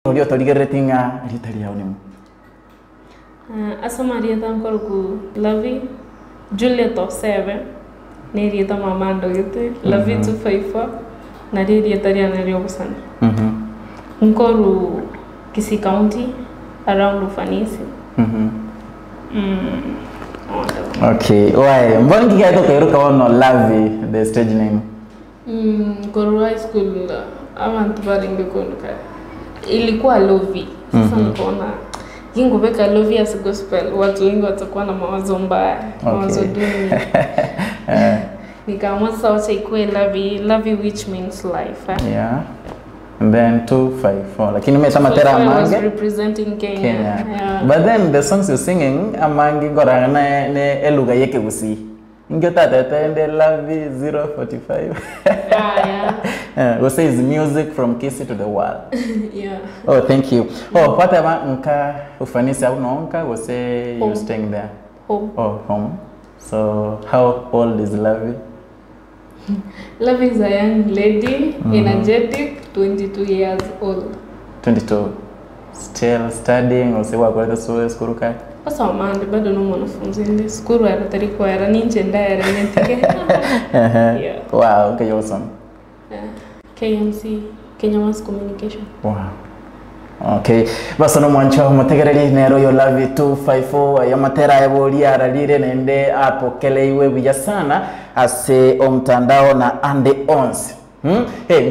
Olio toligeretinga litali yaonimu. Asoma rieta nkoroku Lavie Juliet of 7 ne rieta mamando yote Lavie 254 na rieta riana riobusana. Nkoru Kisii County around Ufanisi. Okay, why? Mbona kikaito kairuka wono Lavie the stage name? Nkoru high school abantu baringe konuka. Ilikuwa Lavie. Sasa nikaona ingobeka Lavie as gospel watu wengi watakuwa na mawazo mbaya, mawazo duni. Nikaamua sasa wacha ikuwe Lavie which means life. Yeah. And then 254. Lakini umesema tera amange. I was representing Kenya. Yeah. But then the songs you're singing amange ngora ne eluga yeke Kisii. Ingeta tete Lavie 045. Yeah. We say is music from Kisii to the world. Yeah. Oh, thank you. Oh, what about nka Ufanisi au nonka? We say you're staying there. Home. Oh, home. So how old is Lavie? Lavie is a young lady, energetic, 22 years old. 22. Still studying or say wakwenda school kai? Asa mande bado no mwanafunzi ndi skuru ya tariko ya ninje ndaya rentike. Yeah. Wow, okay, awesome. KMC, Kenya Mass Communication. Wow. Okay. Basa no mwancho mutegereri nero yo Lavie 254 ya matera ya boli aralire nende apokele iwe buya sana ase omtandao na ande ons.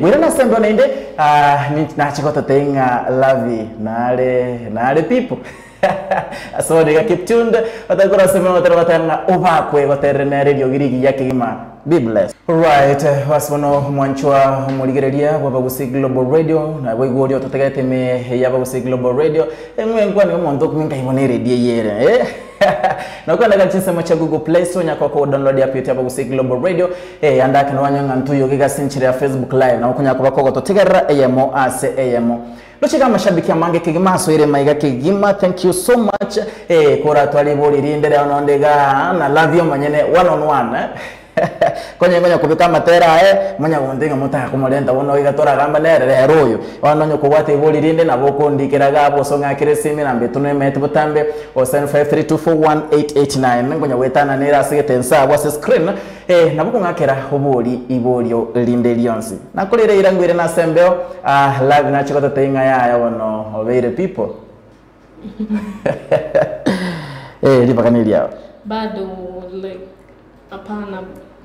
Gwira na sembo nende na chikoto tenga Lavie nale people. So diga kiptunda watakura sema watanga obakwe goterene radio girigi yake gima. Be blessed. Right, waswono mwanchwa muligereria wabagusi Global Radio na bwigori ototegete me yabagusi Global Radio emwe ni omuntu kuminga ibone radio yere na kwenda katika macha Google Play Store nyako ko download app ya yabagusi Global Radio andaka nwanyanga ntuyo giga sinchire ya Facebook live na kunya kuba ko totegera AMO ase AMO Luchika mashabiki ya mange kigima soire maiga kigima. Thank you so much. Kora twali boli rindere onondega na Lavie manyene one on one. Konye kubika matera manya wondinga mutaka kumolenta wono igatora gamba nere royo wanonyo kuwate boli rinde na boko ndikiraga abo songa kiresimi na mbetu ne metu butambe o 7532418889 ngonya wetana nera sigete abo screen na boko ngakera oboli ibolio rinde lionsi na kulire irangwire na sembeo Lavie na chikoto tenga ya wono obeire people. Lipakanilia bado like apana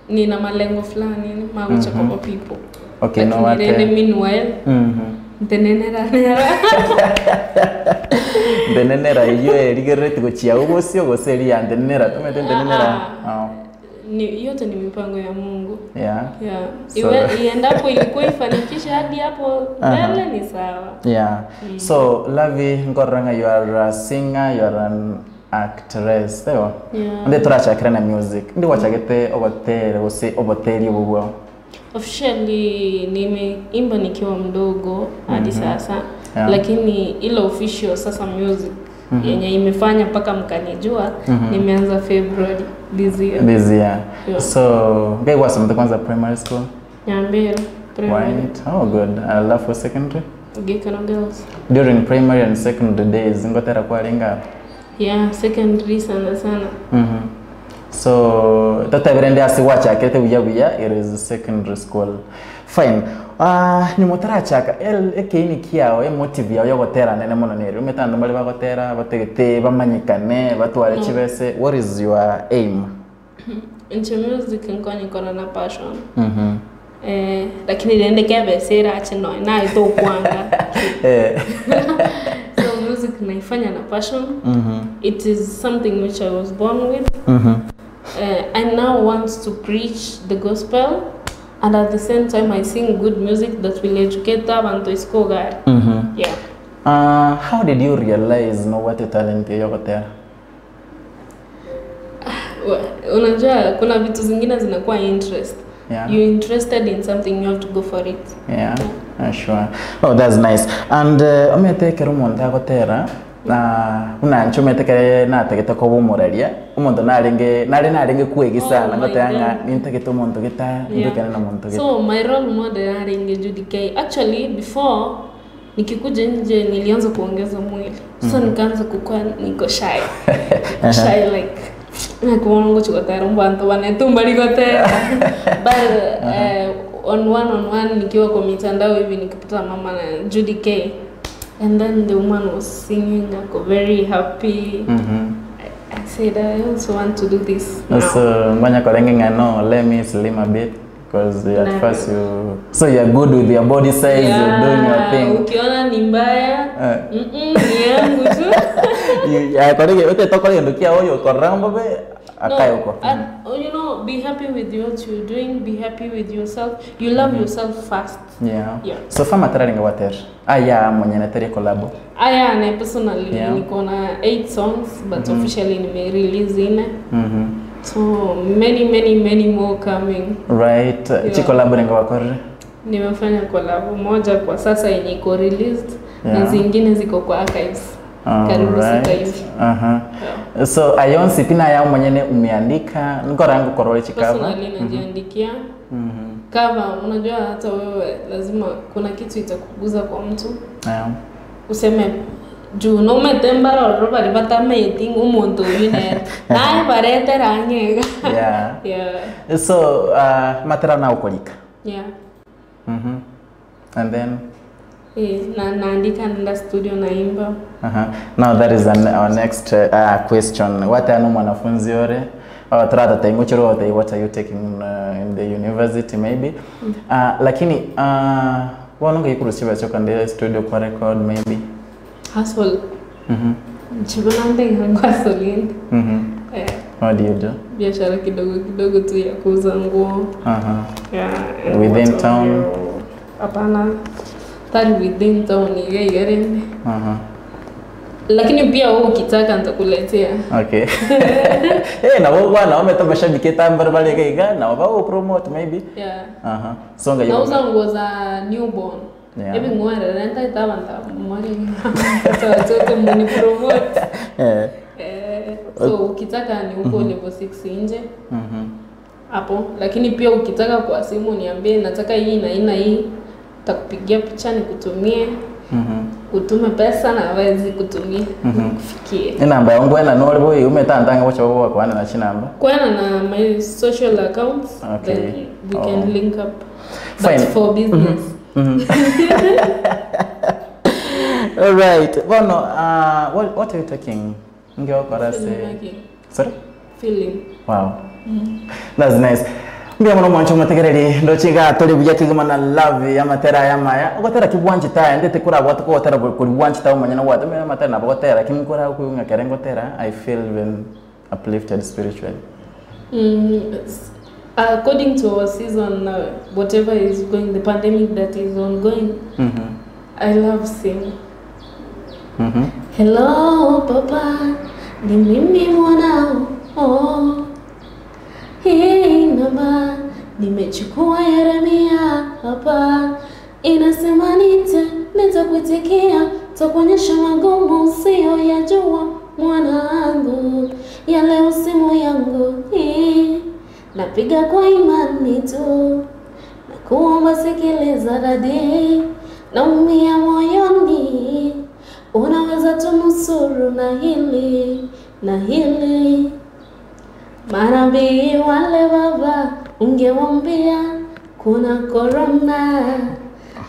nina malengo fulani mawacha kwa people. Okay, no what. Meanwhile, denenera iyo ligereti gochia ubosio goseli ya denenera tumete denenera. Ni yote ni mipango ya Mungu. Yeah. Iwe iendapo ilikuwa ifanikisha hadi hapo mbele ni sawa. Yeah. So Lavie ngoranga, you are a singer, you are an actress, theo. Yeah. Nde turacha krena music. Ndi wachagete obotere ose oboteri bubwo. Officially nimeimba nikiwa mdogo hadi sasa. Yeah. Lakini ile official sasa music yenye imefanya paka mkanijua nimeanza February this year. Yeah. So, gay was the kwanza primary school? Nyambere. Right. Oh good. I love for secondary. Gikano girls. During primary and secondary days ngotera kwa linga. Yeah, secondary sana. So tata berende asiwacha kete buya it is secondary school. Fine. Ni motara chaka ekini kiao motive yawe gotera nene mono nere umetanda bali bagotera bategete bamanyikane batware chibese. What is your aim? Into music nkoni kona na passion. Lakini rende kebesera achino na ito kwanga. So music naifanya na passion. It is something which I was born with. I now want to preach the gospel, and at the same time I sing good music that will educate them and to school guy. Yeah. How did you realize what your talent yako there? Unajua kuna vitu zingine zinakuwa interest. Yeah. You're interested in something, you have to go for it. Yeah. Sure. Oh, that's nice. And ometeke rumonda yako there na unancho meteke na tegeta ko bumuraria umuntu narenge kuegi sana ngatanga nintegeta umuntu gita ndikana na umuntu gita. So my role model narenge Judy K. Actually before nikikuja nje nilianza kuongeza mwili. Sasa nikaanza kukua niko shy. Shy like nakuona ngo chukotera mbantu wanetumba likotera. But on one nikiwa kwa mitandao hivi nikipata mama na Judy K. And then the woman was singing, I got very happy. I said, I also want to do this now. So, manya kolenging let me slim a bit. Because at first you're good with your body size, you're doing your thing. Ukiona ni mbaya, ni yangu tu. Ya kolege, utatoka ndukia oyo koramba be akaye uko. You know, be happy with what you're doing, be happy with yourself. You love yourself first. Yeah. So fama tararinga water. Aya mwenye natere collabo. Aya na personally niko na 8 songs but officially nime release ine. So many more coming. Right. Chi collab renga wakore? Nimefanya collab moja kwa sasa yenye iko released na zingine ziko kwa archives. Karibu sita hivi. So ayonsi pina yao mwenyewe umeandika niko rangu korole chikava. Personally najiandikia. Cover unajua hata wewe lazima kuna kitu itakuguza kwa mtu. Useme juu no metemba roba libata meeting umuntu yine nae barete ranyega. So matera na ukolika. And then naandika nenda studio naimba. Now that is our next question. What are mwanafunzi ore? What are you taking in the university maybe? Lakini wanonga ikurusiba choka ndele studio kwa record maybe? Hustle. Chibonande ngwa solini. What do you do? Biashara kidogo tu ya kuuza nguo. Within town? Hapana. Tari within town igerende. Lakini pia wewe ukitaka nitakuletea. Okay. Na wewe bwana umetoa mashabiki tambara bali kaiga na wao promote maybe. Songa hiyo. Nauza nguo za newborn. Hivi nguo renta itawanta mwali. Toto mni promote. So ukitaka ni uko level 6 nje. Hapo lakini pia ukitaka kwa simu niambie nataka hii na hii na hii. Takupigia picha nikutumie. Utume pesa na wezi kutumia kufikie. Namba yangu na nole boy umetandanga wacha wao kwa na chinamba. Kwa na my social accounts then we can link up. But for business. All right. Bueno, what are you taking? Ngeo para se. Sorry? Film. Wow. That's nice. Mbia mwana mwancho mategereri ndo chinga toli buja kiguma na Lavie ya matera ya maya ugotera kibwanchi ta ndete kura watu ko tera kubwanchi ta umanya na watu me matera na bogotera kimukora ku nga kerengo tera I feel even uplifted spiritually. According to our season whatever is going the pandemic that is ongoing I love singing. Hello papa ni mimi mwanao hii namba nimechukua Yeremia hapa inasema nitakuitikia takuonyesha magumu usio yajua mwanangu ya leo simu yangu napiga kwa imani tu na kuomba sikiliza dadi naumia moyoni unaweza tunusuru na hili Manabii wale baba ungewambia kuna corona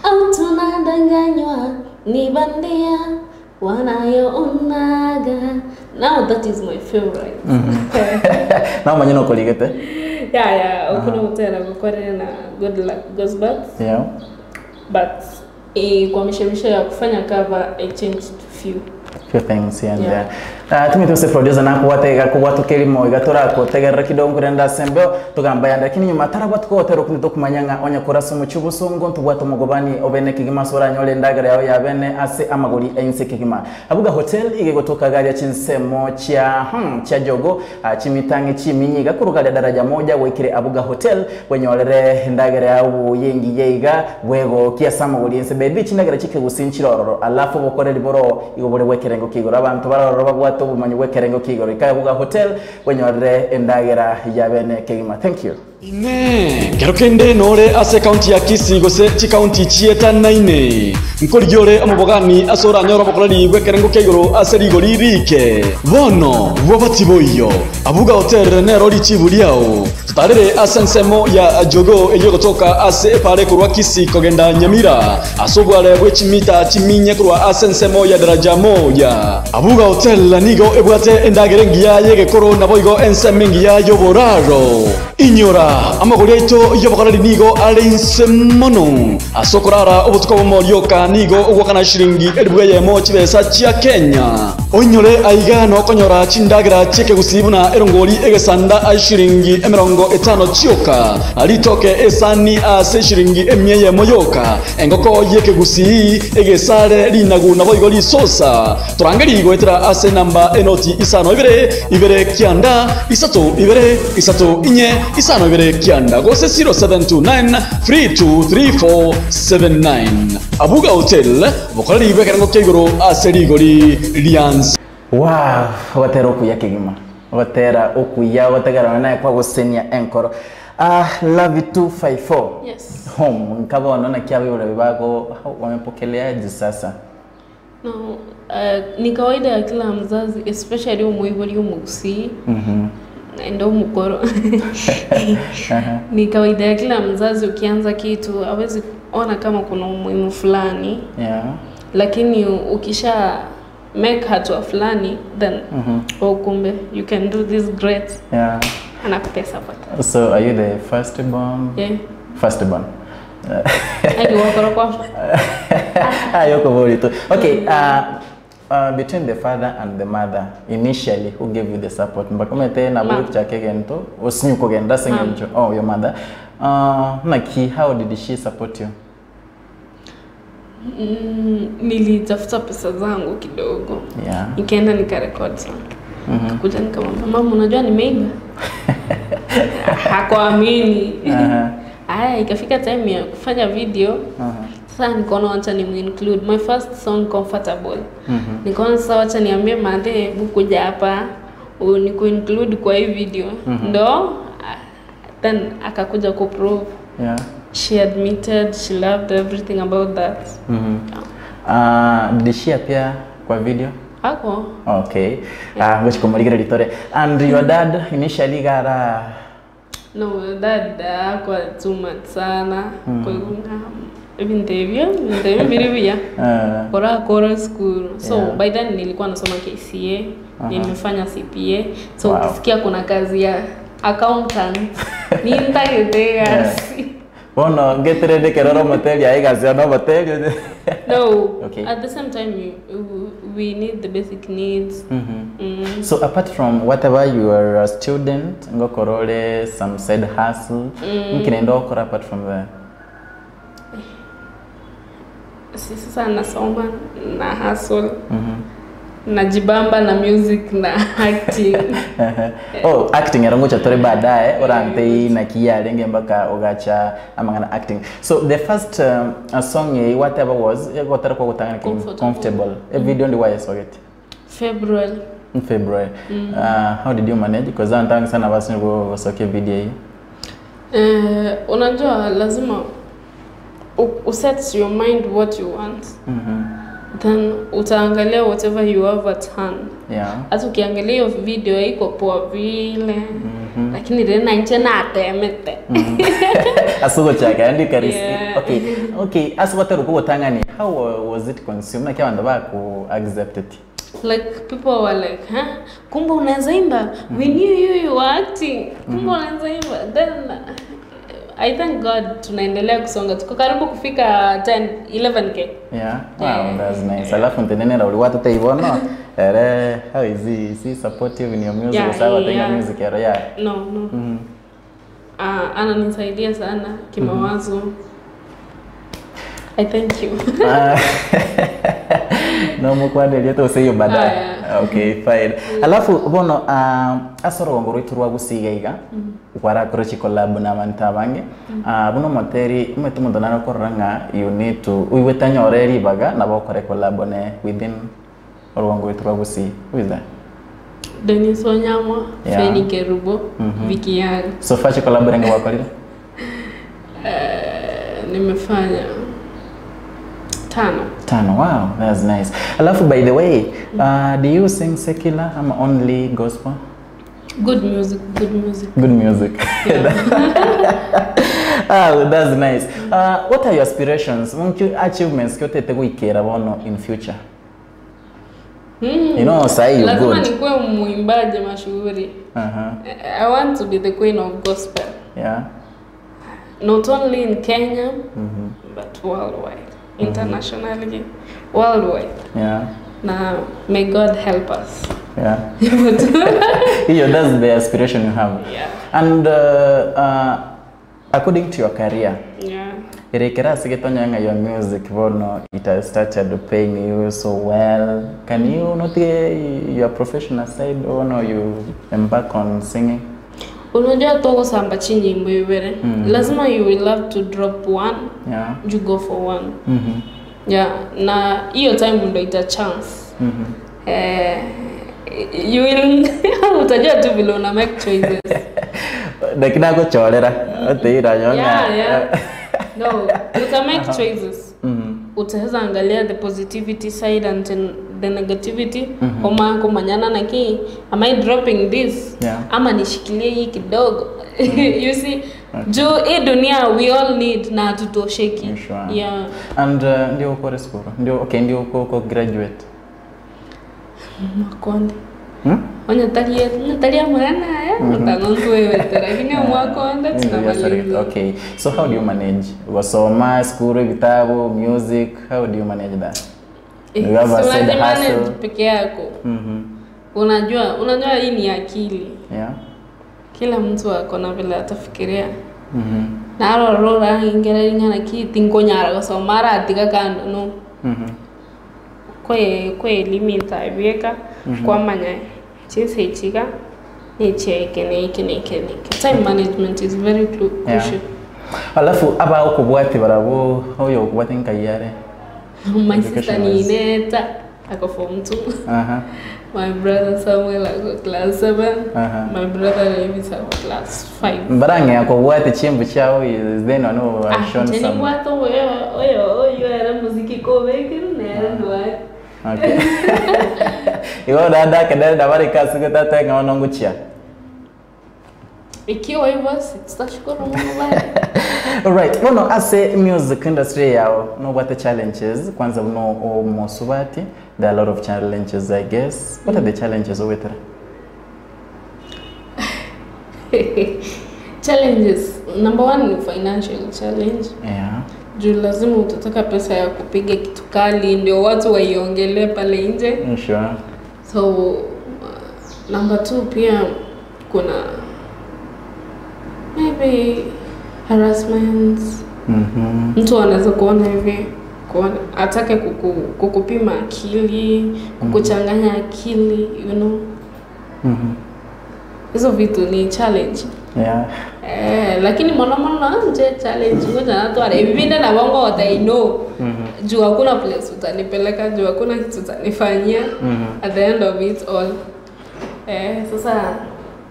au tunadanganywa ni bandia wanayoonaga. Now that is my favorite. Now manyino koligete. Ukuna utera kukware na good luck goes back. But kwa mishemisha ya kufanya cover I changed few things here and there. Tumituse producer na kuwatega kuwatu kelimo igatora ko tegera kidongo renda sembeo tugamba yanda kini nyuma tara batu ko tero kunito kumanyanga onya korasa mu cyubusungu ntubwato mugobani obene kigima sora nyole ndagara yawe yabene ase amaguri ense kigima abuga hotel igegotoka gari ya chinsemo cha jogo chimitangi chiminyi gakuruga daraja moja wekire abuga hotel wenyolere ndagara yawo yengi yeiga wego kiasama guri ense bebi chinagara chike gusinchiroro alafu bokore liboro igobore wekerengo kigoro abantu baroro bagwa to bumanyi wekerengo kigoro ikabuga hotel wenyore endagera yabene kigima. Thank you. Ine kerokende nore ase county ya Kisii gose chi county chieta naine nkorigiore amubogani asora nyoro bokorari gwekerengo kegoro ase rigori rike bono wabatiboyo abuga hotel nero richibuliao tutarere asensemo ya jogo eyo gotoka ase pare kurwa Kisii kogenda Nyamira asobware bwechimita chiminye kurwa asensemo ya daraja moja abuga hotel nigo ebwate endagerengiya yegekoro naboigo ensemengiya yoboraro inyora amagori aito yobokorari nigo arinse mono asokorara obutuko bomoryoka nigo ogwakana shiringi elbweye mo chibesa chia Kenya onyore aiga no konyora chindagira cheke gusibuna erongori egesanda ashiringi 50 chioka alitoke esani ase shiringi emyeye moyoka engoko yeke gusi egesare linagu nabo igori sosa turangeri goetera ase namba enoti isano ibere kianda isato inye isano ibere kianda gose 0729 323479 abuga hotel bokorari bekerango kegoro ase rigori lians wow watera okuya kigima watera okuya wategara naye kwa gusenia enkoro Lavie 254 Yes. home nkabona na kiawe ule bago wamepokeleaje sasa? No, ni kawaida ya kila mzazi especially umuibori umugusi ndo mukoro ni kawaida ya kila mzazi ukianza kitu hawezi ona kama kuna umuhimu fulani lakini ukisha make hatua fulani then kumbe you can do this great anakupa support. So are you the firstborn? Yeah. Firstborn. Okay, between the father and the mother, initially, who gave you the support? Mbakomete na bulu chake gento, osinyuko genda sengencho. Oh, your mother. Naki, how did she support you? Nilitafuta pesa zangu kidogo. Nikaenda nikarekodi sana. Kuja nikamwambia mama unajua nimeiba. Hakuamini. Aya ikafika time ya kufanya video. Sasa nikaona acha include my first song Comfortable. Nikaona sasa acha niambie madhe kuja hapa niku include kwa hii video. Ndo then akakuja ku prove. She admitted she loved everything about that. Did she appear kwa video? Ako. Okay. Ngochi kumaligira litore. And your dad initially gara? No, dad ako too much sana. Kwa even interview biribia. Kora school. So by then nilikuwa nasoma KCA, nimefanya CPA. So ukisikia kuna kazi ya accountant, nitaendea. Bono get ready keroro motel ya igazi no motel. No. At the same time we need the basic needs. So apart from whatever you are a student, ngokorole some side hustle, mkinendo okora apart from there. Sasa nasoma na hustle. Najibamba na music na acting. Acting yarongo chatore baadaye orante na kiyalenge mpaka ogacha amangana acting. So the first song whatever was yagotara kwa gutangana Comfortable. A video ndi why saw it? February. In February. How did you manage? Because I'm sana basi ngo soke video hii. Unajua lazima set your mind what you want. Then utaangalia whatever you have at hand. Hata ukiangalia video haiko poa vile. Lakini tena nje na atemete. Asugo chaka andi karisi. Okay, aswatero ko tangani. How was it consumed? Na kiwa ndaba ku accept it. Like people were like, "Huh? Kumbe unaweza imba? We knew you were acting. Kumbe unaweza imba." Then I thank God tunaendelea kusonga. Tuko karibu kufika 11K. Wow, that's nice. Alafu ntenenera uli watu teibono. How is he supportive in your music? Sawa tenga music yaro No. Ananisaidia sana kimawazo. I thank you. No mukwandelia to say baadaye. Okay, fine. Alafu bono asoro wangoro iturwa gusigaiga kwara krochi collab na mantabange buno moteri umetumo ndana koranga you need to uiwetanya oreri baga na bokore collab ne within or wangoro iturwa gusi. Who is that? Dennis Onyama, Yeah. Feni Kerubo, Vicky Young. So far you collaborate wako lile? Nimefanya 5. Wow, that's nice. Alafu by the way, do you sing secular or only gospel? Good music. Good music. Oh, that's nice. What are your aspirations? What achievements kyote kuikera bono in future? You know, say you good. Lazima nikuwe muimbaji mashuhuri. I want to be the queen of gospel. Yeah. Not only in Kenya, but worldwide, internationally, worldwide. Yeah. Now, may God help us. Yeah. Yeah, that's the aspiration you have. Yeah. And according to your career, Yeah. Your music, it has started paying you so well. Can you not your professional side or no, you embark on singing? Unajua togo samba chinyi mbwebere. Lazima you will have to drop one. Yeah. You go for one. Yeah. Na hiyo time ndo ita chance. You will utajua tu vile una make choices. Dakina ko cholera. Oteira nyonga. Yeah. No, uta make choices. Utaweza angalia the positivity side and the negativity. Kama kumanyana na ki, am I dropping this? Yeah. Ama nishikilie hii kidogo. You see, juu hii dunia we all need na tutosheki. Sure. Yeah. And ndio uko school. Ndio uko graduate. Makonde. Natalia mwana ya utanontu wewe lakini mwakonde tunamaliza. Okay. So how do you manage? Wasoma school, vitabu, music, how do you manage that? You have a side hustle peke yako. Unajua hii ni akili. Yeah. Kila mtu ako na vile atafikiria. Na rora ingera na kiti nkonyara gusomara atika kando no. Kwe limita ibieka kwa manya chise chiga nicheke. Time management is very crucial. Yeah. Alafu aba okubwati barabo oyo okubwati nkayare. My sister ni Neta ako form 2. My brother Samuel ako class 7. My brother Lavie ako class 5. Mbarange akobwati chimbu chao is then no shown some. Ni bwato oyo era muziki ko vekiru nera ndwa. Okay. Iwo dada kedada bari kasuka tata ngaona nguchia. Ikiwa hivyo sitashukuru Mungu bali. Alright, bueno, as a music industry yao, no what the challenges? Kwanza no mosubati, there are a lot of challenges I guess. What are the challenges over there? Challenges. Number 1 ni financial challenge. Yeah. Juu lazima utataka pesa ya kupiga kitu kali ndio watu waiongelee pale nje. Sure. So number 2 pia kuna maybe harassments. Mtu anaweza kuona hivi atake kukupima akili, kukuchanganya akili, you know. Hizo vitu ni challenge. Yeah. Lakini mwana nje challenge ngoja na watu arevinde na bongo what I know. Juu hakuna place utanipeleka, juu hakuna kitu utanifanyia at the end of it all. Sasa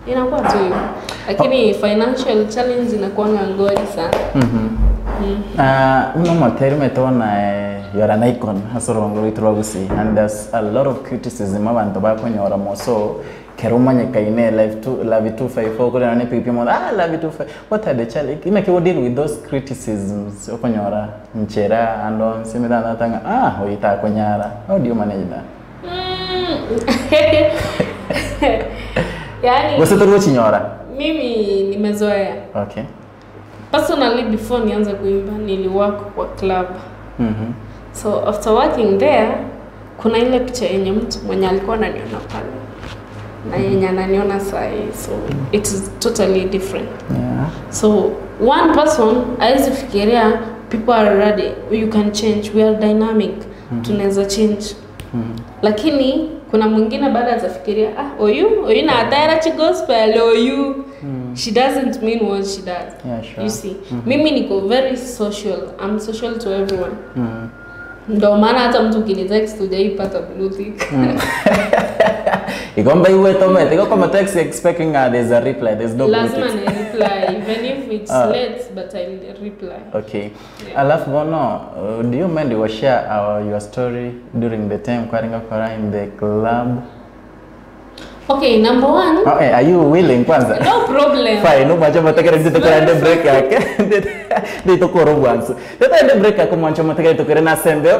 inakuwa tu hivyo. Lakini financial challenge inakuwa ngori sana. Mama terme tona you are an icon hasoro ngorituwagusi and there's a lot of criticism abantu bakonyora moso kerumanye kaine Lavie 254 kule nane pipi mo Lavie 254 what are the challenges ina kiwo deal with those criticisms okonyora nchera ando simedana tanga hoita konyara how do you manage that? Yani wasitoro chinyora mimi nimezoea. Okay. Personally before nianze kuimba niliwork kwa club. So after working there kuna ile picha yenye mtu mwenye alikuwa ananiona pale na yenye ananiona sasa, so it is totally different. Yeah. So one person haizi fikiria people are ready, you can change, we are dynamic, tunaweza change. Lakini kuna mwingine baada atafikiria oyu na ataira chi gospel oyu. She doesn't mean what she does. Yeah, sure. You see, mimi niko very social. I'm social to everyone. Ndo maana hata mtu kinitext hujaipata blue tick. Ikomba iwe tomate, iko kama text expecting there's a reply, there's no blue tick. Lazima ni reply, even if it's late, but I'll reply. Okay. Yeah. Alafu bono, do you mind you share your story during the time kwaringa kora in the club? Okay, number one. Okay, are you willing kwanza? No problem. Fine, no macho matakera nditokera ndi break yake. Nditokoro bwanzo. Tata ndi break yako mancho matakera nditokera na sembe.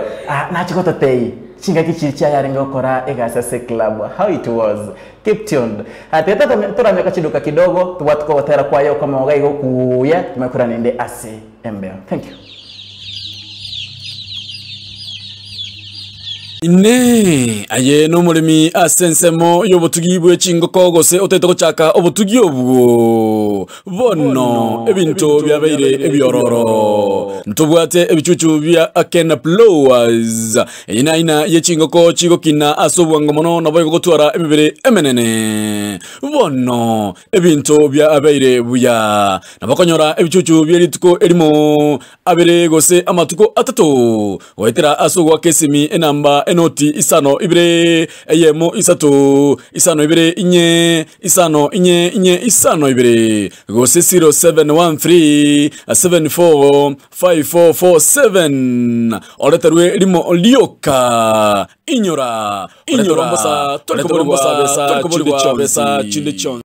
Na chikoto tei. Chinga kichiricha yaringa okora egasase club. How it was. Keep tuned. Tata tora kachiduka kidogo, tuwatuko watera kwayo kama wagaigo kuya, tumekura nende ase embeo. Thank you. Ine aye no mulimi asensemo yobutugi bw'ekingoko gose otete kuchaka obutugi obwo bono ebintu byabaire ebyororo ntubwate ebicucu bya Akena Blowers ina y'ekingoko kigokina asobwanga mono nabo gotwara emibere emenene bono ebintu byabaire buya nabakonyora ebicucu by'erituko elimo abere gose amatuko atatu wetera asogwa kesimi enamba enoti isano ibire eyemo isatu isano ibire inye isano inye isano ibire gose 0713 745447 oleterwe limo lioka inyora mbosa tolikoborwa besa chindechon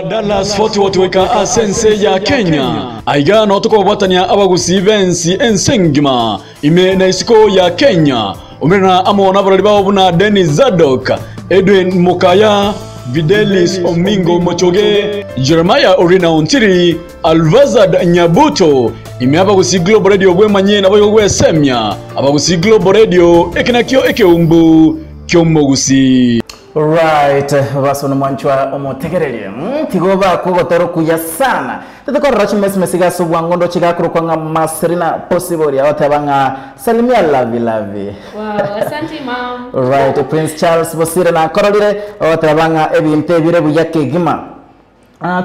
Dallas Fort Worth asense ya Kenya aiga no tukobwatania abagusi bensi ensengima ime na isiko ya Kenya umena amona barali bawo buna Dennis Zadok Edwin Mukaya Videlis Omingo Mochoge Jeremiah Orina Ontiri Alvazad Nyabuto ime abagusi Global Radio bwemanye na boyo gwesemya abagusi Global Radio ekinakyo ekeumbu kyomogusi. Right, baso no manchwa omotegererie. Tigoba kugotoro kuya sana. Tetekorra chimesiga subwangondo chigakuru kwanga maserina possible ya otabanga salimia Lavie. Wow, asante mom. Right, Prince Charles Bosire na korolire otabanga ebinte bire buyake gima.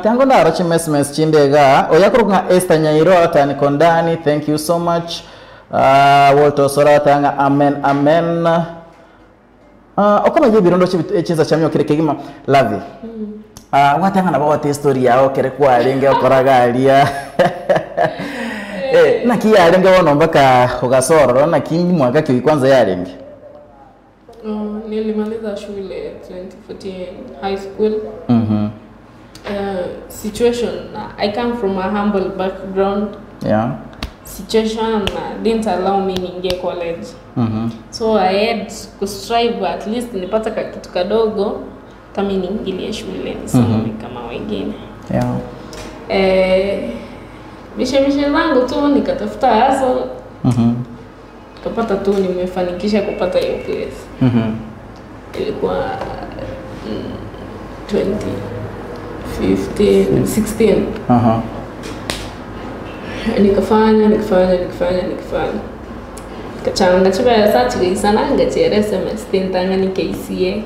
Tango na rachi mes chindega oyakuru nga Esther Nyairo atani kondani. Thank you so much. Walter Sora tanga amen. Okama je birondo chiza chamyo kirekegima Lavie. Watanga nabo wate story yao kere kwa alenge okoraga alia. Naki alenge wono mpaka ugasoro na kindi mwaka kiwi kwanza yalenge. Nilimaliza shule 2014 high school. Situation, I come from a humble background. Yeah. Situation didn't allow me to get college. So I had to strive at least nipata kitu kadogo kama niingilie shule nisome kama wengine. Yeah. Mishe zangu tu nikatafuta haso. Kapata tu nimefanikisha kupata hiyo place. Ilikuwa 16. Nikafanya. Kachanga chibaya sachi sana ngachere semester ntanga ni KCA.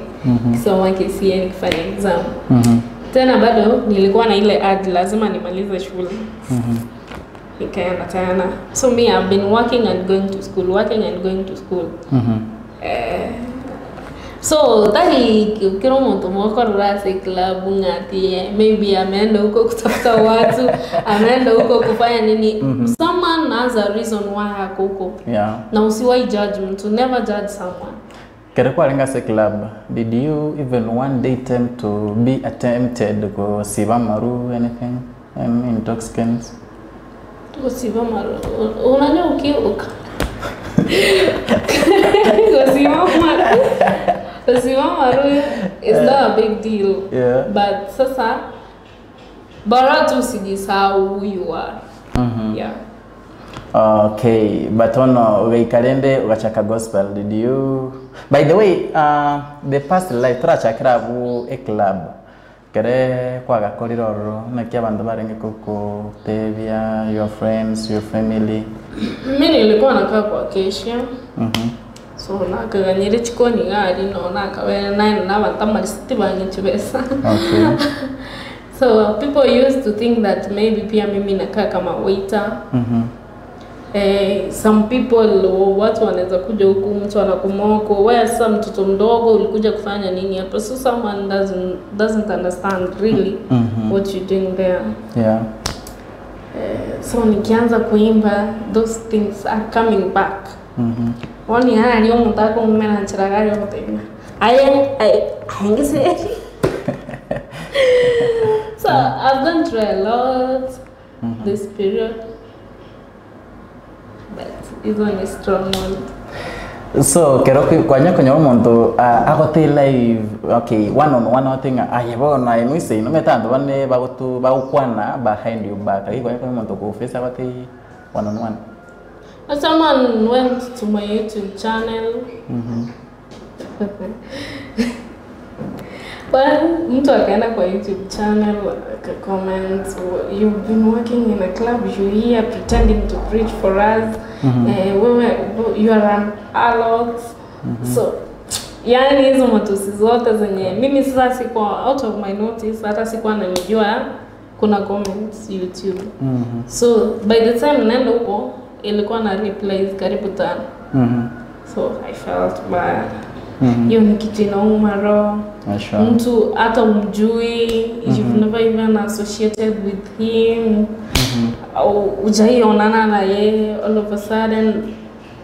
Kisoma KCA nikifanya exam. Tena bado nilikuwa na ile ad lazima nimalize shule. Nikaenda tena. So me I've been working and going to school. So tari kiro monto mwakorora se club ngati maybe ameenda huko kutafuta watu ameenda huko kufanya nini. Someone has a reason why hako huko. Yeah. Na usiwai judge mtu, never judge someone. Kere kwa lenga se club, did you even one day attempt to be attempted go siva maru anything? Any intoxicants? Go siva maru. Unajua ukiuka. Go siva maru. It's not a big deal. Yeah. But sasa bora tu usijisahau who you are. Yeah. Okay, but ono uikalende ugachaka gospel. Did you? By the way, the past life turachakira bu a club. Kere kwa gakoriroro na kia bandu barenge kuko tevia, your friends, your family. Mimi nilikuwa nakaa kwa Acacia. So nakaganyire chikoni gari no nakawera na bantamalisiti banyechebesa. Okay. So people used to think that maybe pia mimi nakaa kama waiter. some people watu wanaweza kuja huku mtu anakumoko wewe sasa mtoto mdogo ulikuja kufanya nini hapa, so someone doesn't understand really what you're doing there. Yeah. So nikianza kuimba those things are coming back. Wani leo mtako mmena nchiragari yote ngise. So I've gone through a lot this period, but it's only strong one. So keroki kwanya konyo muntu agote live, okay, one on one thing ayebo na imisi no metando bane bagutu bagukwana behind your back ai kwanya muntu ko face agote one on one. Someone went to my YouTube channel. Well, mtu akaenda kwa YouTube channel, comments, you've been working in a club, you're here pretending to preach for us. You are an harlot. So, yani hizo matusi zote zenye mimi sasa sikuwa out of my notice, hata sikuwa najua kuna comments YouTube. So, by the time nenda huko ilikuwa na replays karibu 5. So, I felt bad. Hiyo ni kitu inauma roho. Mtu hata umjui, you've never even associated with him. Au ujaionana na yeye, all of a sudden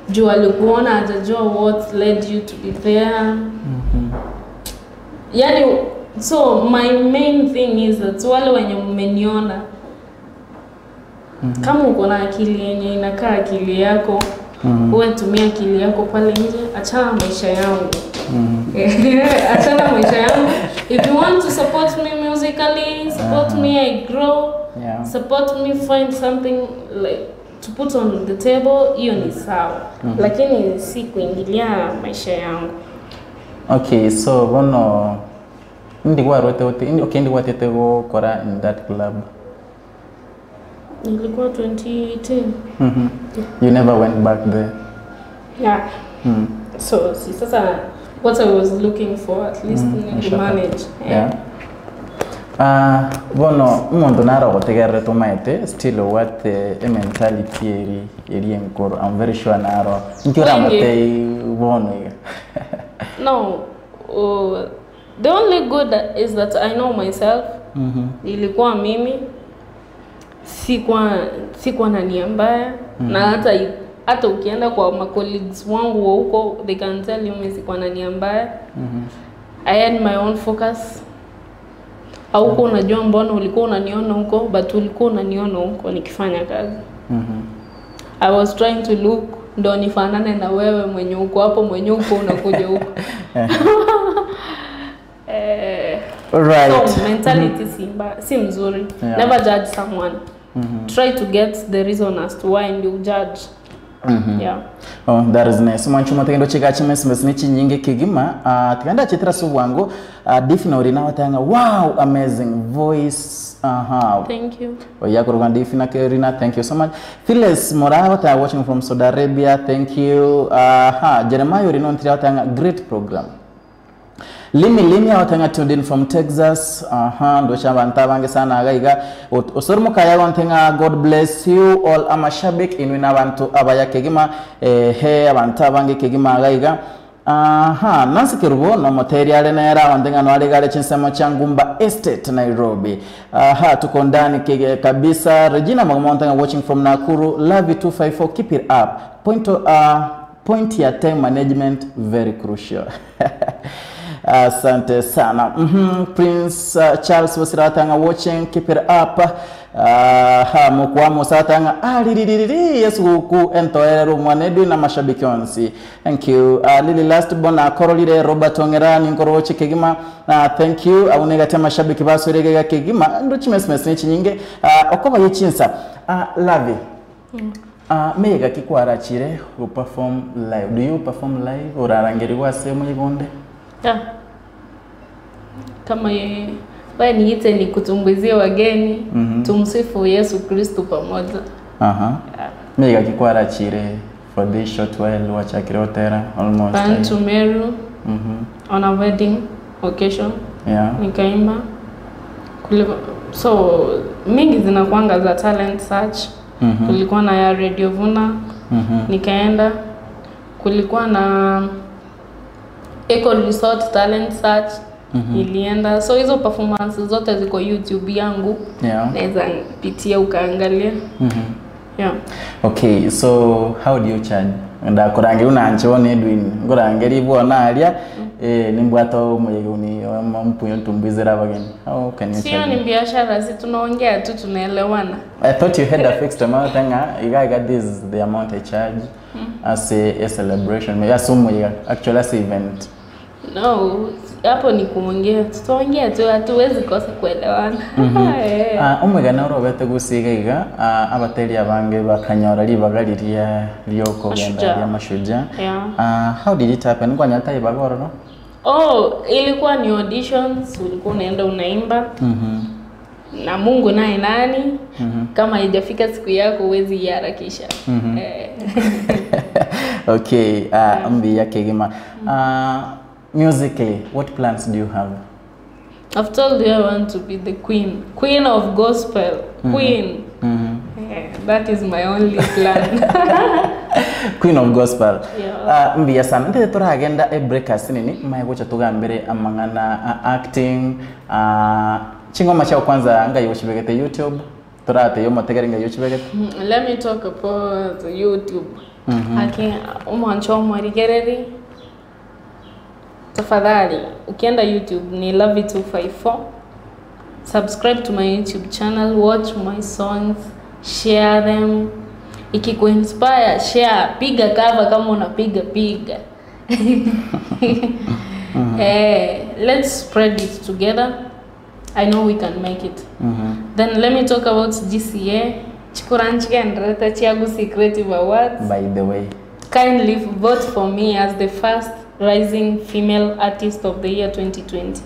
juu alikuona hajajua what led you to be there. Yani, so my main thing is that wale wenye mmeniona kama uko na akili yenye inakaa akili yako, uwe tumia akili yako pale nje, achana maisha yangu. Achana maisha yangu. If you want to support me musically, support me, I grow. Support me, find something like to put on the table, hiyo ni sawa. Lakini si kuingilia maisha yangu. Okay, so bono ndi kwa rote okay, ndi kwa tetego kora in that club. Ilikuwa 2018. You never went back there? Yeah. So, see, sasa what I was looking for, at least to manage. Yeah. Bono umuntu naro gotegere to maite still what a mentality eri enkoro. I'm very sure naro nkira mate bono. No, the only good is that I know myself. Ilikuwa mimi sikuwa na nia mbaya, na hata ukienda kwa ma colleagues wangu wa huko, they can tell you mimi sikuwa na nia mbaya. I had my own focus. Hauko unajua mbona ulikuwa unaniona huko, but ulikuwa unaniona huko nikifanya kazi. I was trying to look ndo nifanane na wewe mwenye huko hapo, mwenye huko unakuja huko. Right. So mentality si mzuri. Never judge someone. Try to get the reason as to why you judge. Yeah. Oh, that is nice. Mwanchuma tegendo chika chimesmes nichi nyingi kigima. Tikanda chitira suwango. Difina urina watanga. Wow, amazing voice. Thank you. Oyakuruga Difina Kerina, thank you so much. Phyllis Morawata watching from Saudi Arabia. Thank you. Jeremiah urina untira watanga. Great program. Limi watanga tuned in from Texas. Ndo chamba bange sana agaiga. Osormo kaya wantenga, God bless you all amashabik inwina abantu abaya kegima abanta bange kegima agaiga. Nancy Kirubo no material na yara wantenga no aligale chinsemo changumba estate Nairobi. Tuko ndani kabisa. Regina Magamontenga watching from Nakuru. Lavie 254, keep it up. Point ya time management very crucial. Asante sana. Prince Charles Wasiratanga watching, keep it up. Mukwamo satanga yesu ku entoero mwanedu na mashabiki onsi. Thank you. Lili last bona korolire Robert Ongerani nkoroche kegima. Thank you. Awunega tema mashabiki basurega kegima ndo chimesmes nechi nyinge. Okoba yichinsa. Lavie. Mega kikwara chire u perform live. Do you perform live or arangeriwa semu yigonde? Yeah. Kama wewe niite ni kutumbuizia wageni, tumsifu Yesu Kristo pamoja. Mega kikwara chire for this short while wacha kirotera almost. Went to Meru on a wedding occasion. Yeah. Nikaimba. So mingi zinakuanga za talent search. kulikuwa na ya Radio Vuna, nikaenda. Kulikuwa na Eco Resort Talent Search, nilienda. So hizo performances zote ziko YouTube yangu. Naweza pitia ukaangalia. Yeah. Okay, so how do you charge? Nda kurangira unanchone Edwin ngurangeri bona alia nimbwato muyeguni mampuyo tumbizera bageni. How can you charge? Sio ni biashara, si tunaongea tu tunaelewana. I thought you had a fixed amount you got this the amount I charge as a celebration. Maybe assume actually as event. No, hapo ni kuongea. Tutaongea tu, hatuwezi kosa kuelewana. Omega na robete gusiga abateri abange bakanyora libagaliria lyoko genda ya mashuja. How did it happen? Kwa nyata ibagoro no? Oh, ilikuwa ni auditions, ulikuwa unaenda unaimba. Na Mungu naye nani? Kama haijafika siku yako huwezi iharakisha. Okay, mbi yake gima. Musically, what plans do you have? I've told you I want to be the queen of gospel. Queen. That is my only plan. Queen of gospel. Yeah. Mbiya sana ndete turagenda breakers nini mayegocha tugambere amangana acting chingoma cha kwanza anga yoshibegete YouTube turate yo mategere nga yoshibegete. Let me talk about YouTube. Haki umancho mwarigereri. Tafadhali ukienda YouTube ni Lavie 254. Subscribe to my YouTube channel, watch my songs, share them. Ikiku inspire, share, piga cover kama unapiga. Let's spread it together. I know we can make it. Then let me talk about GCA. Chikuranchike and Rata Chiago Secretive Awards. By the way, kindly vote for me as the first rising female artist of the year 2020.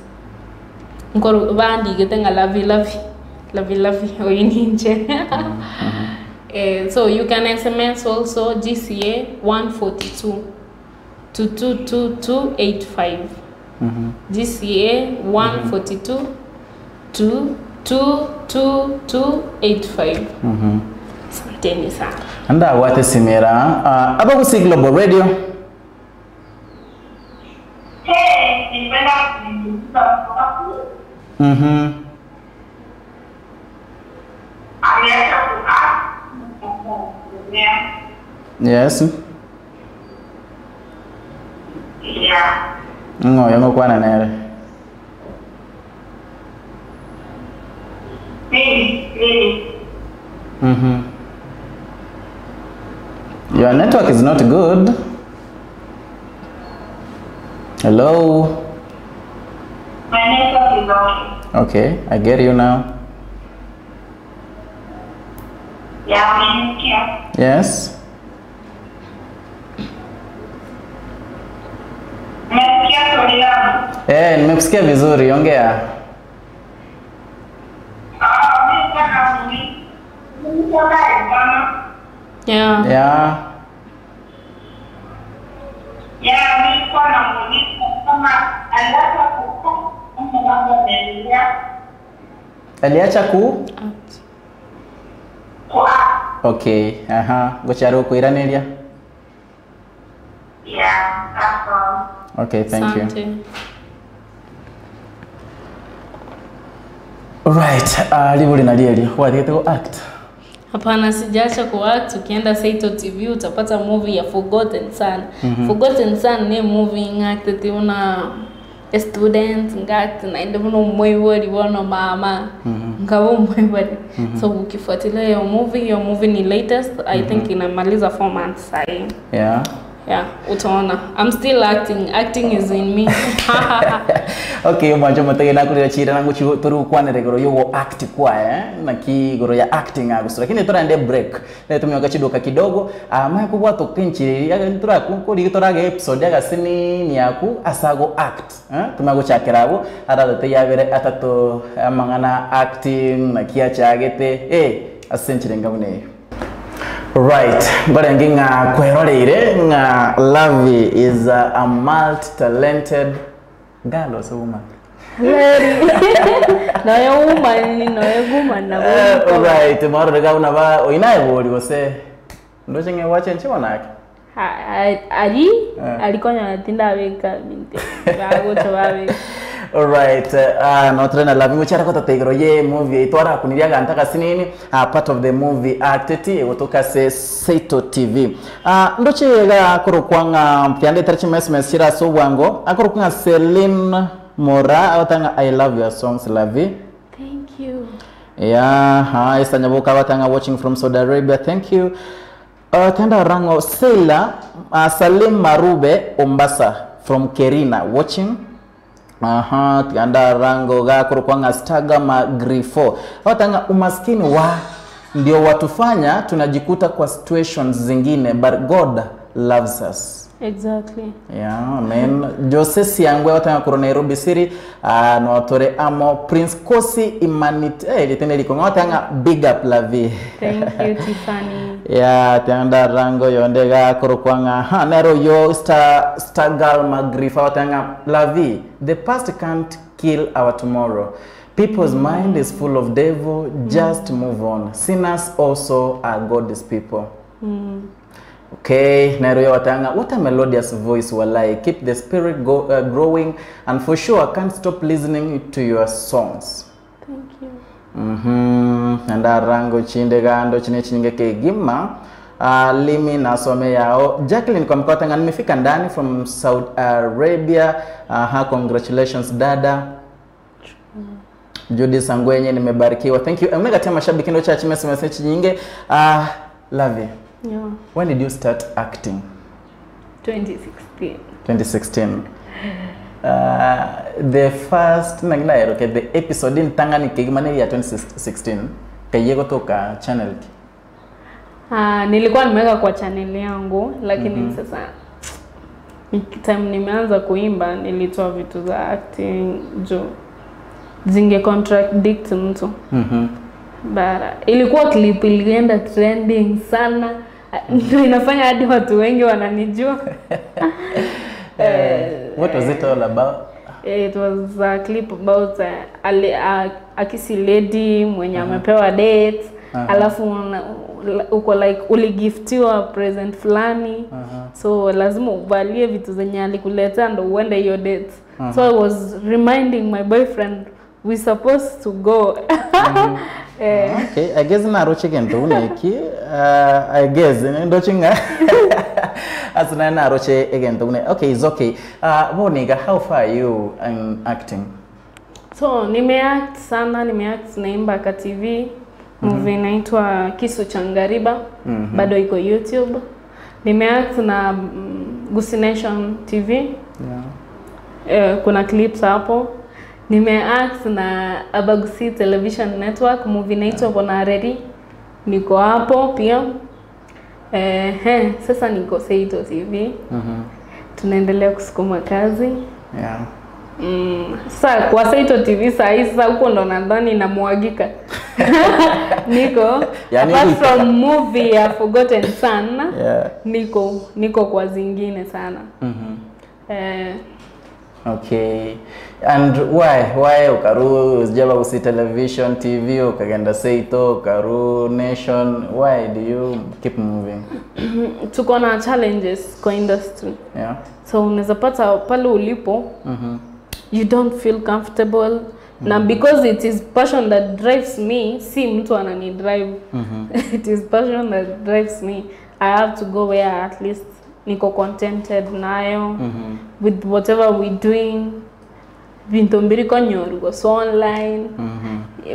Nkoro bandi getenga Lavie oyininje. So you can SMS also GCA 142 to 22285. GCA 142 to 22285. Asanteni sana. Anda wate simera aba kusi Global Radio. Hey, nipenda Yes. Yeah. No, yango kwana nere. Really. Your network is not good. Hello. My network is okay. Okay, I get you now. Yeah, Yes. Nimekusikia vizuri, ongea. Yeah. Yeah. Aliacha ku? Okay, gocharo kuiraniria. Yeah, that's all. Okay, thank you. Right, libuli na lieli. Wathite go act. Hapana, sijaacha kuact. Ukienda Saito TV utapata movie ya Forgotten Son. Forgotten Son ni movie ngakte una a student ngakte na ende muno mwewe wana mama. Ngabo mwewe. So ukifuatilia hiyo movie ni latest. I think inamaliza 4 months sasa. Yeah. Yeah, utaona. I'm still acting. Acting is in me. Okay, mwanjo mutagena kulira chira nangu turu kwanere goro yo act kwa na ki goro ya acting aguso lakini tora ende break na tumyoka chidoka kidogo amaye kubwa to kinchiri ya tura kuri tora episode ya sini ni yaku asago act tumago chakirabo arate yabere atato amangana acting na kia chagete asenchire ngabune. Right, but nga kweroleire nga Lavie is a multi-talented girl or woman. Nayo guma na alright, maro daga una ba oinaye boli gose. Ndo chinge wache nchibonake. Alikonya natinda weka minte. Bago chabawe. Alright, no trena Lavie muchara kota tegero ye movie itwara kuniriaga antaka sinini part of the movie actiti gotoka se Seito TV. Ndoche ga kurukwanga mpiande tarchi SMS shira so wango akurukwanga Celine Mora awatanga I love your songs Lavie. Thank you. Yeah, isanyabuka watanga watching from Saudi Arabia. Thank you. Tenda rango Seila Salim Marube Ombasa from Kerina watching. Tianda rango ga kurukwanga staga magrifo. Watanga umaskini wa ndio watufanya tunajikuta kwa situations zingine, but God loves us. Exactly. Yeah, amen. Jose Siangwe watanga kuro Nairobi City no watore amo Prince Kosi Imanite litene likonga watanga big up Lavie. Thank you Tiffany. Yeah, tianda rango yondega kurukwanga nero yo star girl magrifa watanga Lavie. The past can't kill our tomorrow. People's mind is full of devil. Just move on. Sinners also are God's people. Okay, Nairobi watanga, what a melodious voice walai. Keep the spirit growing, and for sure I can't stop listening to your songs. Thank you. Nanda rango chinde gando chine chinge ke gima limi nasome yao. Jacqueline kwa mkotanga nimefika ndani from Saudi Arabia. Congratulations dada. Judy Sangwenye nimebarikiwa. Thank you. Omega tema mashabiki ndo chachi message nyinge. Lavie. Yeah. When did you start acting? 2016. 2016. The first okay, the episode in Tangani Kigmani ya 2016 kayego toka channel. Nilikuwa nimeweka kwa channel yangu lakini sasa time nimeanza kuimba nilitoa vitu za acting jo zinge contradict mtu. Bara ilikuwa clip ilienda trending sana. Ndio inafanya hadi watu wengi wananijua. What was it all about? It was a clip about a kisi lady mwenye amepewa date. Alafu uko like uligiftiwa present fulani. So lazima uvalie vitu zenye alikuleta ndo uende hiyo date. So I was reminding my boyfriend we supposed to go. Okay, I guess na roche gento uneki I guess ndo chinga asana na roche gento une. Okay, it's okay. Moniga, how far are you in acting? So nimeact sana, nimeact naimba ka TV. Movie inaitwa Kisu Changariba. Bado iko YouTube. Nimeact na Gusination TV. Kuna clips hapo. Nimeact na Abagusi Television Network, movie inaitwa Bonareri. Niko hapo pia. Sasa niko Seito TV. Tunaendelea kusukuma kazi. Sasa kwa Seito TV sasa huko ndo nadhani namwagika. Niko yani apart from movie ya Forgotten Son. Niko kwa zingine sana. Okay. And why ukaru usijaba usi television TV ukagenda Seito ukaru Nation, why do you keep moving? Tuko na challenges kwa industry. So unaweza pata pale ulipo you don't feel comfortable. Na because it is passion that drives me, si mtu anani drive. It is passion that drives me. I have to go where at least niko contented nayo with whatever we doing. Vinto mbiri konyoru go so online.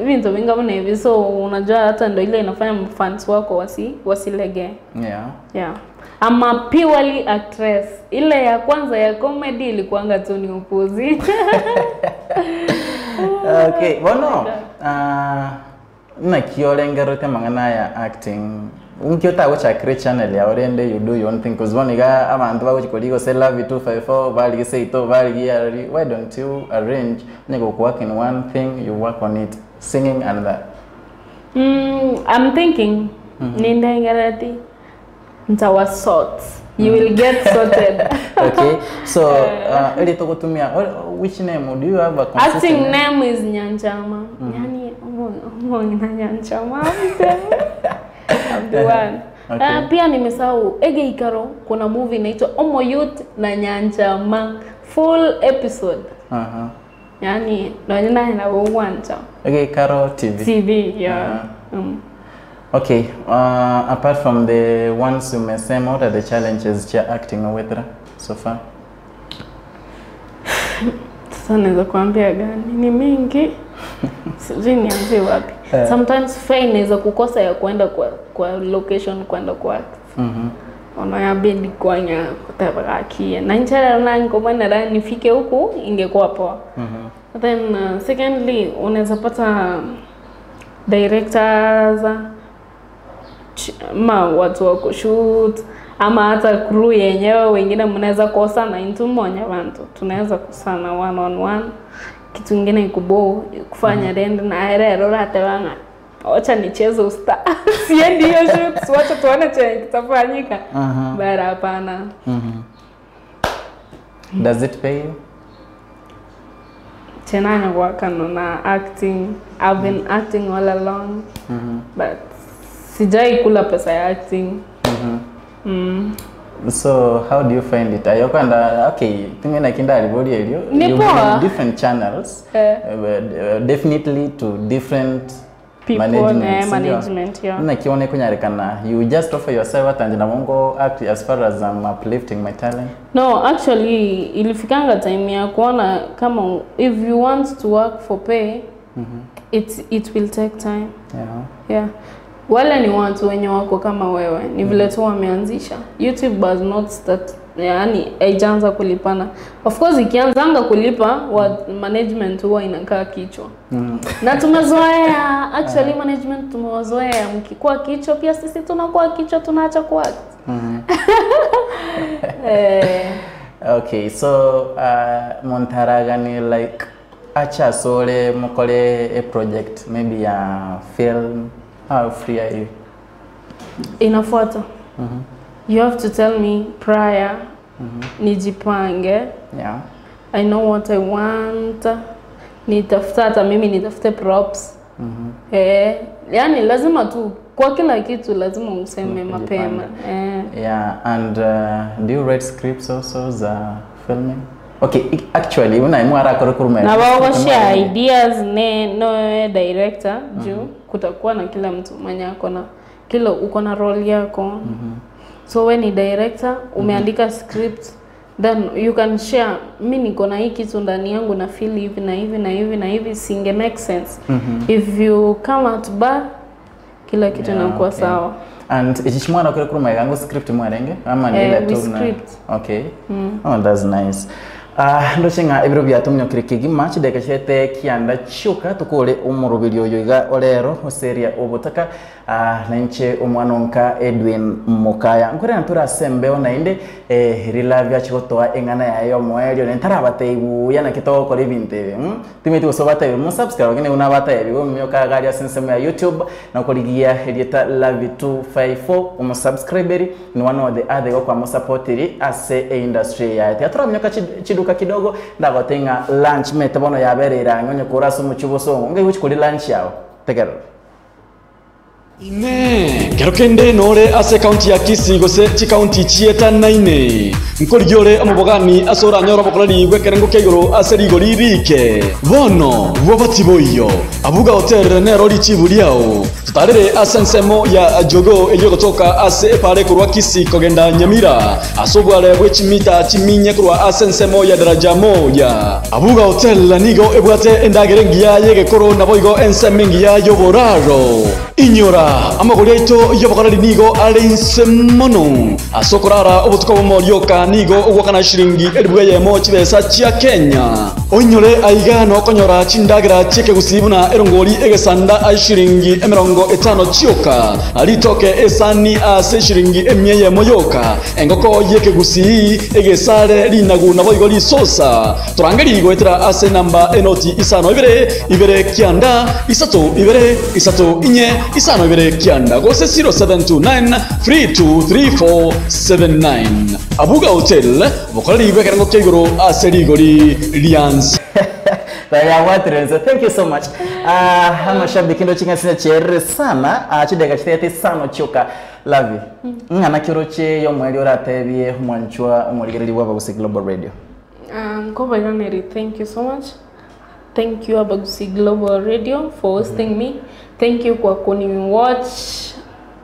Vinto vinga muna hivi, so unajua hata ndo ile inafanya fans wako wasilege. I'm a purely actress. Ile ya kwanza ya comedy ilikuanga tu ni upuzi. Okay, bueno, na kiolenga rote mangana ya acting. Unkiota wacha create channel ya orende you do your own thing, cause one ga abantu bago chikoligo say Lavie 254 vali Seito vali ya, why don't you arrange nego work in one thing, you work on it, singing and that? I'm thinking ninda ngarati ntawa sorts. You will get sorted. Okay. So, which name do you have a consistent acting name is Nyanchama. Yani, Nyanchama. I'm the one. Okay. Pia nimesahau Ege Ikaro kuna movie inaitwa Omo Youth na Nyanchama full episode. Yani ndio na uwanja. Ege Ikaro TV, yeah. Okay, apart from the ones you may say, what are the challenges you're acting with so far? Sasa naweza kuambia gani? Ni mingi. Sijui nianzie wapi. Sometimes fare inaweza kukosa ya kwenda kwa location kwenda kwa act. Ona ya bendi kwanya kutabaki. Na nchara na ngomana nifike huku ingekuwa poa. Then secondly, unaweza pata directors watu wa kushoot ama hata crew yenyewe wengine mnaweza kosana into moja wantu tunaweza kusana one on one kitu kingine kubo kufanya rend na erero hata wanga acha nicheze usta siendi hiyo shoot wacha tuone chenye kitafanyika bara hapana. Does it pay you? Chenanya wakano na acting. I've been acting all along. But sijai kula pesa ya acting. So how do you find it? Are you okay, tumena kinda alibodi elio. You've been on different channels. Definitely to different people management, yeah. Na kione kunyarekana. You just offer yourself and namongo act as far as I'm uplifting my talent. No, actually ilifikanga time ya kuona kama if you want to work for pay, it will take time. Yeah. Wale ni watu wenye wako kama wewe, ni vile tu wameanzisha. YouTube does not start, yani haijaanza kulipana. Of course ikianzanga kulipa, management huwa inakaa kichwa. Na tumezoea, actually management tumewazoea, mkikuwa kichwa pia sisi tunakuwa kichwa tunaacha kwa. Okay, so Montaragani like acha sole mukole a project, maybe a film. How free are you? Inafuata. You have to tell me prior. Nijipange. Yeah. I know what I want. Nitafuta mimi nitafute props. Yani lazima tu kwa kila kitu lazima useme mapema. Yeah, and do you write scripts also za filming? Okay, actually when I'm wara kurukurume. Na wao share ideas no director juu kutakuwa na kila mtu mwenye akona kila uko na role yako. So when ni director umeandika script then you can share mimi niko na hiki kitu ndani yangu na feel hivi na hivi na hivi na hivi singe make sense. If you come out bad kila kitu inakuwa sawa. And ichishimwana kurukurume yangu script mwarenge ama ni ile tu na. Okay. Oh, that's nice. Ndochenga ibiro byatumyo kirikigi match dekashete kianda chuka tukole umurubirio yoiga olero oseria obutaka na nche omwanonka Edwin Mukaya nkore ntura sembeo na inde Lavie chigotoa engana yayo moelio nentara bateibu yana kitoko libinte timeti usobata yo subscribe ngene una bata yabigo myoka garia sensemo ya YouTube na koligia editor Lavie 254 subscriber ni one of the other go kwa supportiri ase industry ya teatro myoka chiduka kidogo ndagotenga lunch metabono yaberera ngonye kuraso mu kibuso ngai uchikuri lunch yao tegero ine kero kende nore ase county ya Kisii gose chi county chieta naine nkorigiore amubogani asora nyoro bokorari gwekerengo keigoro ase rigori rike bono wabatiboyo abuga hotel ne rori chiburiao tutarere asensemo ya jogo eyo gotoka ase pare kurwa Kisii kogenda Nyamira asobware bwechimita chiminye kurwa asensemo ya daraja moja abuga hotel nigo ebwate endagerengia yege koro naboigo ensemengi ya yoboraro inyora amagori aito yobokorari nigo arinse mono asokorara obutuko bomorioka nigo ogwakana shiringi elibweye mo chibesa chia Kenya onyore aiga no konyora chindagira chike gusibuna erongori egesanda ashiringi 50 chioka alitoke esani ase shiringi emyeye moyoka engoko yeke gusi egesare linagu naboigori sosa turangeri goetera ase namba enoti isano ibere kianda isato ibere isato inye isano ibere kere kianda gose 0729 323479 Abuga Hotel bokorari ibwe kerengo kegoro aserigori Lians. Thank you so much. Amashabiki ndo chinga sina chere sana chidega chitete sano choka Lavie. Ngana kiroche yo mweli oratebye mwanchwa umurigereri wa Bagusi Global Radio. Thank you so much. Thank you Bagusi Global Radio for hosting me. Thank you kwa watch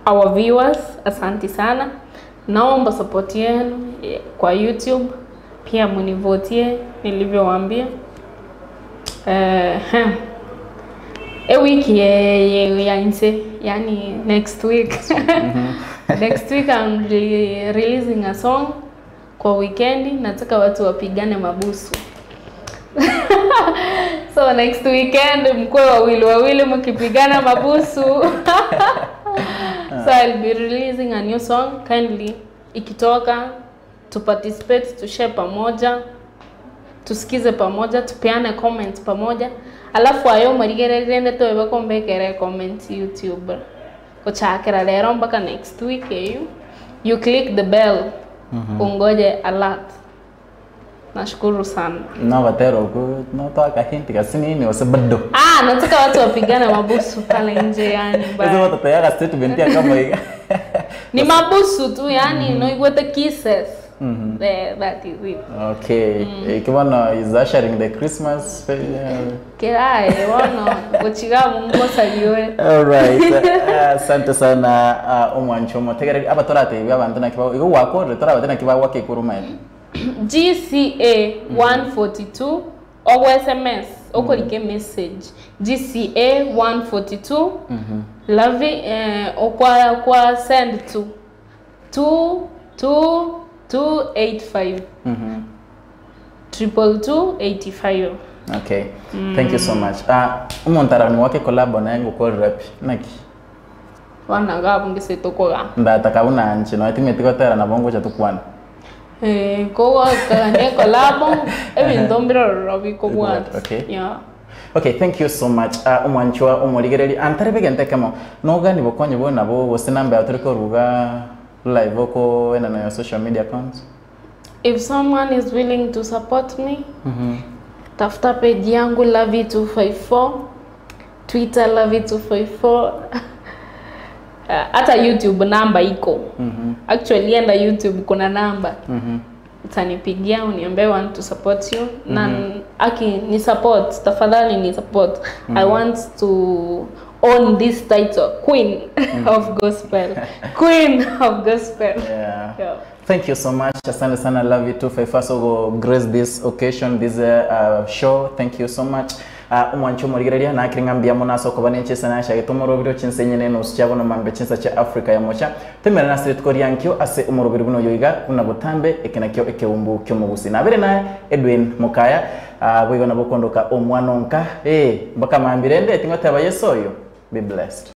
our viewers. Asante sana. Naomba support yenu kwa YouTube. Pia munivotie nilivyowaambia. Wiki yani next week. Next week I'm releasing a song kwa weekend. Nataka watu wapigane mabusu. So next weekend mkwe wawili mkipigana mabusu. So I'll be releasing a new song. Kindly ikitoka to participate, to share pamoja, tusikize pamoja, tupeane comment pamoja. Alafu ayo marigererende to ebakombekere comment YouTube. Kochakera lero mpaka next week you click the bell. Ungoje alert. Nashukuru sana. Na watero ku no toka hinti kasini ni wasebado. Nataka watu wapigane mabusu pale nje yani. Hizo watu tayari statement ya kama hiyo. Ni mabusu tu yani no igwete kisses. That is it. Okay. Ikiwa is ushering the Christmas. Kirai wono kuchiga mungosa liwe. All right. Asante sana umwancho motegere abatorate abantu nakibaho igo wakore torabate nakibaho wakikurumene. GCA 142 or SMS okolike message GCA 142 Lavie kwa send to 285 22285. Okay. Thank you so much. Umontarani wake collab na yangu call rap naki wana gabu ngisetokoga ndataka una nchi no itimetiko tera na bongo cha tukwana ko kane collab ebindombiro robiko bwat. Okay. Yeah. Okay, thank you so much. Umwanchwa umurigereri antarebege ntekamo nogani bokonye bona bo wose number aturiko ruga live oko ena na social media accounts. If someone is willing to support me, tafuta page yangu Lavie 254, Twitter Lavie 254. Hata YouTube namba iko. Actually enda YouTube kuna namba. Utanipigia uniambie want to support you. Na ni support, tafadhali ni support. I want to own this title, Queen of Gospel. Queen of Gospel. Yeah. Thank you so much. Asante sana Lavie 254 so grace this occasion, this show. Thank you so much. Umwancho murigereria na kiringambia munaso ko banenche sana sha gitomoro biro chinsenye neno usichabo no mambe chinsa cha Africa ya mocha temera na street koriankyo ase umurobiri buno yoiga una butambe ekenakyo ekeumbu kyo mubusi na bere na Edwin Mukaya bwigo na bokondoka omwanonka mbaka mambirende tingote abayesoyo. Be blessed.